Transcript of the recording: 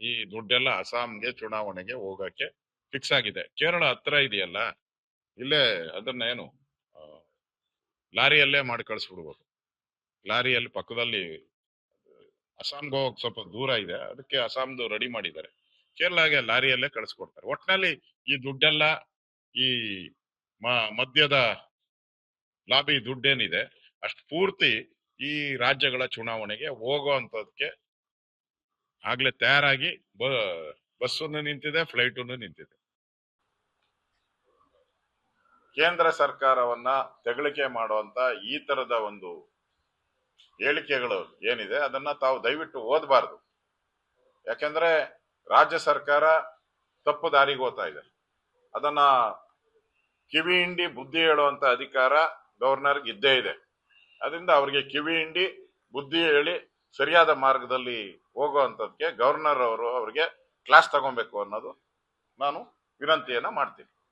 ಈ ದುಡ್ಡೆಲ್ಲ ಅಸ್ಸಾಂಗೆ ಚುನಾವಣೆಗೆ ಹೋಗಕ್ಕೆ ಫಿಕ್ಸ್ ಆಗಿದೆ. ಕೇರಳ ಹತ್ರ ಇದೆಯಲ್ಲ, ಇಲ್ಲೇ ಅದನ್ನೇನು ಲಾರಿಯಲ್ಲೇ ಮಾಡಿ ಕಳಿಸ್ಬಿಡ್ಬೋದು. ಲಾರಿಯಲ್ಲಿ ಪಕ್ಕದಲ್ಲಿ ಅಸ್ಸಾಂಗೆ ಹೋಗಕ್ ಸ್ವಲ್ಪ ದೂರ ಇದೆ, ಅದಕ್ಕೆ ಅಸ್ಸಾಂದು ರೆಡಿ ಮಾಡಿದ್ದಾರೆ. ಕೇರಳಗೆ ಲಾರಿಯಲ್ಲೇ ಕಳಿಸ್ಕೊಡ್ತಾರೆ. ಒಟ್ನಲ್ಲಿ ಈ ದುಡ್ಡೆಲ್ಲ ಈ ಮದ್ಯದ ಲಾಬಿ ದುಡ್ಡೇನಿದೆ ಅಷ್ಟು ಪೂರ್ತಿ ಈ ರಾಜ್ಯಗಳ ಚುನಾವಣೆಗೆ ಹೋಗೋ ಅಂತದಕ್ಕೆ ಆಗ್ಲೇ ತಯಾರಾಗಿ ಬಸ್ಸನ್ನು ನಿಂತಿದೆ, ಫ್ಲೈಟನ್ನು ನಿಂತಿದೆ. ಕೇಂದ್ರ ಸರ್ಕಾರವನ್ನ ತೆಗಳಿಕೆ ಮಾಡುವಂತ ಈ ತರದ ಒಂದು ಹೇಳಿಕೆಗಳು ಏನಿದೆ ಅದನ್ನ ತಾವು ದಯವಿಟ್ಟು ಓದಬಾರ್ದು. ಯಾಕೆಂದ್ರೆ ರಾಜ್ಯ ಸರ್ಕಾರ ತಪ್ಪು ದಾರಿಗೆ ಹೋಗ್ತಾ ಇದೆ. ಅದನ್ನ ಕಿವಿ ಹಿಂಡಿ ಬುದ್ಧಿ ಹೇಳುವಂತ ಅಧಿಕಾರ ಗವರ್ನರ್ಗೆ ಇದ್ದೇ ಇದೆ. ಅದರಿಂದ ಅವ್ರಿಗೆ ಕಿವಿ ಹಿಂಡಿ ಬುದ್ಧಿ ಹೇಳಿ ಸರಿಯಾದ ಮಾರ್ಗದಲ್ಲಿ ಹೋಗುವಂತದ್ಕೆ ಗವರ್ನರ್ ಅವರು ಅವ್ರಿಗೆ ಕ್ಲಾಸ್ ತಗೊಬೇಕು ಅನ್ನೋದು ನಾನು ವಿನಂತಿಯನ್ನ ಮಾಡ್ತೀನಿ.